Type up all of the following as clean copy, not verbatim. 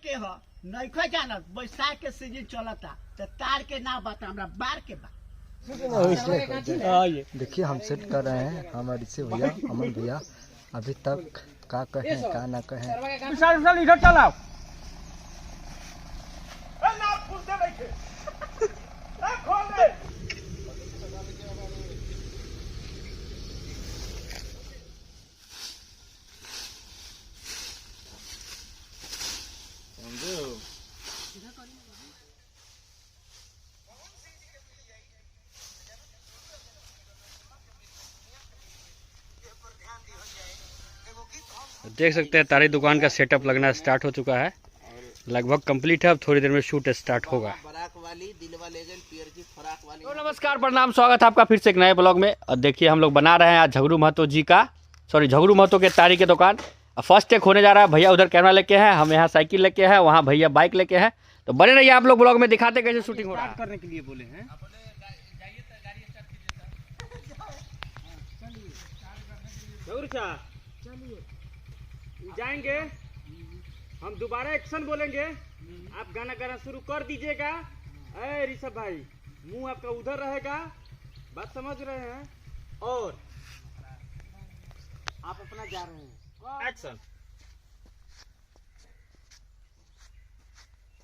के हो नइखो जानत बैसाख के सीजन चलता तो तार के ना बता हमरा बार के बा। देखिए हम सेट कर रहे हैं हमारे से भैया अमन भैया अभी तक का कहें का ना कहें। इधर चलाओ देख सकते हैं तारी दुकान का सेटअप लगना स्टार्ट हो चुका है, लगभग कंप्लीट है। अब थोड़ी देर में शूट स्टार्ट होगा। तो नमस्कार प्रणाम, स्वागत है आपका फिर से एक नए ब्लॉग में। और देखिए हम लोग बना रहे हैं आज झगड़ू महतो जी का झगड़ू महतो के तारी के दुकान। फर्स्ट टेक होने जा रहा है। भैया उधर कैमरा लेके हैं, हम यहाँ साइकिल लेके हैं, वहाँ भैया बाइक लेके हैं। तो बने रहिए आप लोग ब्लॉग में, दिखाते कैसे शूटिंग हो रहा है। करने के लिए बोले हैं जाएंगे हम, दोबारा एक्शन बोलेंगे, आप गाना गाना शुरू कर दीजिएगा। अरे ऋषभ भाई मुंह आपका उधर रहेगा, बात समझ रहे हैं, और आप अपना जा रहे हैं। एक्शन।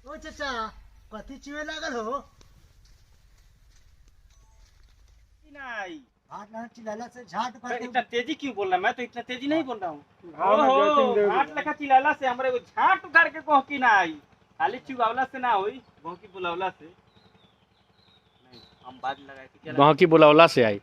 ओ चाचा कथी चुए लागल हो? नहीं हाथ ना चिल्लाला से झाट अरे कर इतना तेजी क्यों बोल रहा है? मैं तो इतना तेजी नहीं बोल रहा हूँ। ओहो हाथ लगा चिल्लाला से हमरे को झाट उखाड़ के कहकी ना आई, खाली चिल्लावला से ना होई, भौंकी बुलावला से नहीं। हम बाद में लगाए थे, भौंकी बुलावला से आई।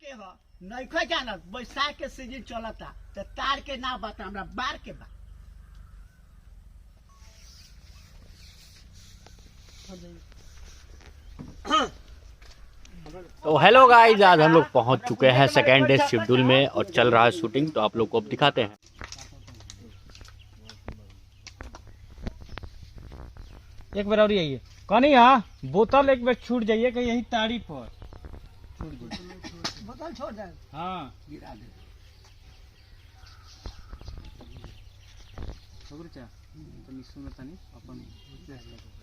के हो नइखो जानत बैसाख के सीजन चलता तो तार के ना बता हमरा बार के बा। तो हेलो गाइस, आज हम लोग पहुंच चुके हैं सेकेंड डे शेड्यूल में और चल रहा है शूटिंग। तो आप लोग को अब दिखाते हैं। एक बार और आइए कहानी, हाँ बोतल एक बार छूट जाइए कहीं यही ताड़ी पर बोतल छोड़ दे, हाँ गिरा दे।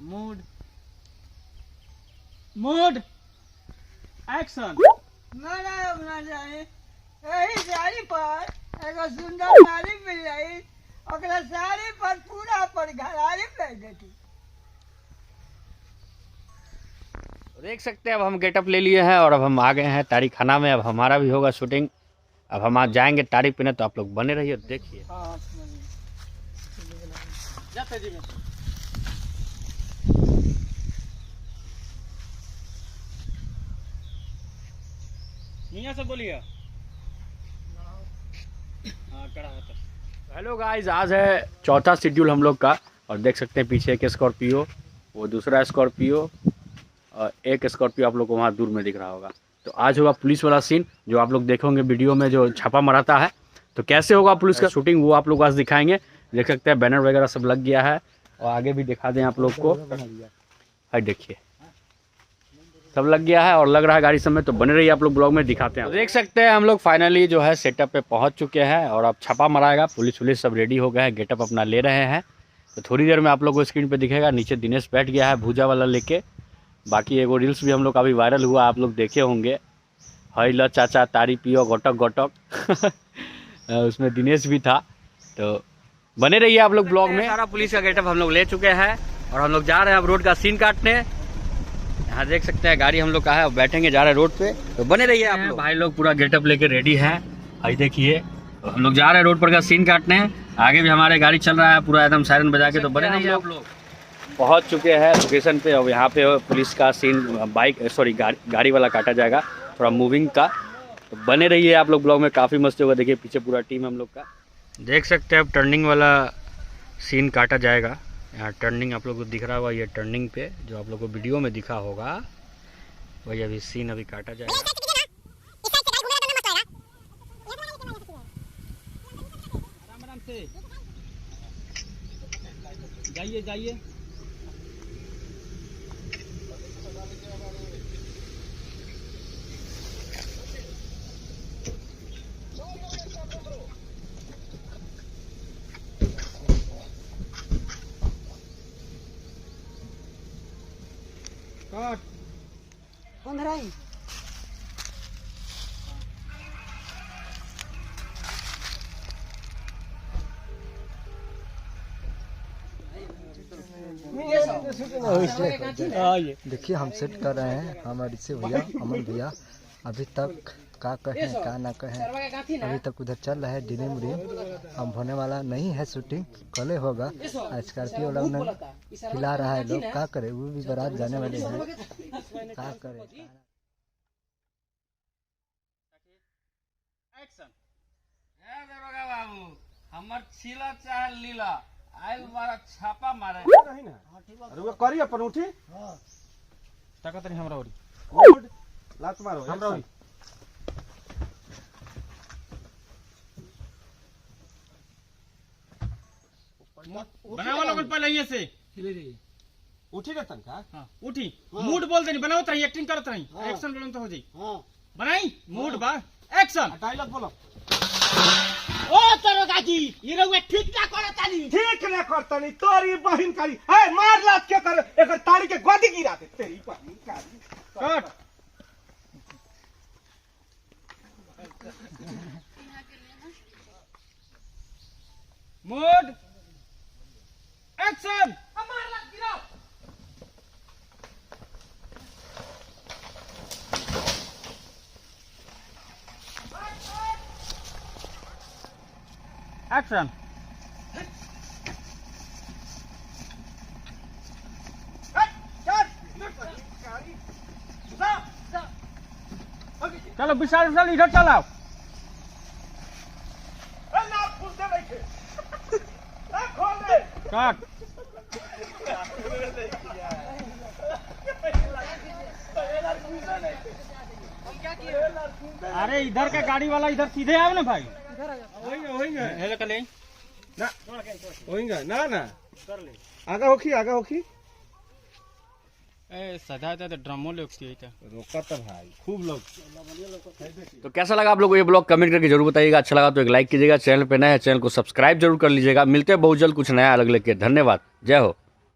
Mood mood action. ना बना जाए यही साड़ी पर एगो सुंदर नारी मिल जाई, ओकरा साड़ी पर पूरा पर घरारी फेंक देती। देख सकते हैं अब हम गेटअप ले लिए हैं और अब हम आ गए हैं तारी खाना में। अब हमारा भी होगा शूटिंग। अब हम आज जाएंगे तारी पीने, तो आप लोग बने रहिए, देखिए। यहाँ से बोलिए। हेलो गाइस, आज है चौथा शेड्यूल हम लोग का। और देख सकते हैं पीछे एक स्कॉर्पियो, वो दूसरा स्कॉर्पियो, और एक स्कॉर्पियो आप लोग को वहाँ दूर में दिख रहा होगा। तो आज होगा पुलिस वाला सीन, जो आप लोग देखेंगे वीडियो में, जो छापा मराता है। तो कैसे होगा पुलिस का शूटिंग वो आप लोग आज दिखाएंगे। देख सकते हैं बैनर वगैरह सब लग गया है, और आगे भी दिखा दें आप लोग को। हाय देखिए सब लग गया है और लग रहा है गाड़ी सब में। तो बने रहिए आप लोग ब्लॉग में, दिखाते हैं। तो देख सकते हैं हम लोग फाइनली जो है सेटअप पे पहुँच चुके हैं, और अब छापा मराएगा। पुलिस सब रेडी हो गए हैं, गेटअप अपना ले रहे हैं। तो थोड़ी देर में आप लोग को स्क्रीन पे दिखेगा। नीचे दिनेश बैठ गया है भूजा वाला लेके। बाकी एगो रील्स भी हम लोग का अभी वायरल हुआ, आप लोग देखे होंगे, हई ल चाचा तारी पियो गोटक गोटक उसमें दिनेश भी था। तो बने रहिए आप लोग ब्लॉग में। सारा पुलिस का गेटअप हम लोग ले चुके हैं और हम लोग जा रहे हैं अब रोड का सीन काटने। यहाँ देख सकते हैं गाड़ी हम लोग का है, बैठेंगे जा रहे हैं रोड पे। तो बने रहिए आप लोग। भाई लोग पूरा गेटअप लेके रेडी है, भाई देखिए। तो हम लोग जा रहे हैं रोड पर का सीन काटने। आगे भी हमारे गाड़ी चल रहा है पूरा एकदम सायरन बजा के। तो बने रहिए आप लोग। पहुंच चुके हैं लोकेशन पे। और यहाँ पे पुलिस का सीन गाड़ी वाला काटा जाएगा, थोड़ा मूविंग का। तो बने रहिए आप लोग ब्लॉग में, काफ़ी मस्त होगा। देखिए पीछे पूरा टीम हम लोग का। देख सकते हैं अब टर्निंग वाला सीन काटा जाएगा। यहाँ टर्निंग आप लोग को दिख रहा होगा, ये टर्निंग पे जो आप लोग को वीडियो में दिखा होगा वही अभी सीन अभी काटा जाएगा। से जाइए जाइए। देखिए हम सेट कर रहे हैं हमारे से भैया अमन भैया। अभी तक का कहें का ना कहें, अभी तक उधर चल रहा है डिलीम उरीम। हम होने वाला नहीं है शूटिंग, कल होगा। स्कॉर्पियो वाला ने खिला रहा है लोग, का करे, वो भी बारात जाने वाले हैं, का करे। एक्शन। ए दरोगा बाबू, हमर छीला चाहे लीला आइल मारा छापा मारे नहीं ना। अरे वो करी अपन उठी। हां ताकत नहीं हमरा ओरी। गुड लात मारो हमरा ओरी। बनावा लोगन पहले ये से हिले रे उठी रहतन का। हां उठी मूड बोल देनी, बनावत रही, एक्टिंग करत रही, एक्शन बोलन तो हो जाई। हां बनाई मूड बा एक्शन। डायलॉग बोलो। ओ दरोगा जी, ये रउआ ठीक ना करतानी। ठीक ना करतनी तोरी बहिन कारी। ए मार लात के कर एकर ताली के गोदी गिरा दे तेरी बहिन कारी। कट। Mood action. मार लात गिराओ। एक्शन। चलो विशाल विशाल इधर चलाओ। काट। अरे इधर का गाड़ी वाला इधर सीधे आओ ना भाई। ना ना आगा होखी ए सदा तो ड्रमो लोग रोका तो भाई खूब लोग। तो कैसा लगा आप लोगों को ये ब्लॉग कमेंट करके जरूर बताइएगा। अच्छा लगा तो एक लाइक कीजिएगा, चैनल पे नया है चैनल को सब्सक्राइब जरूर कर लीजिएगा। मिलते हैं बहुत जल्द कुछ नया अलग लेके। धन्यवाद, जय हो।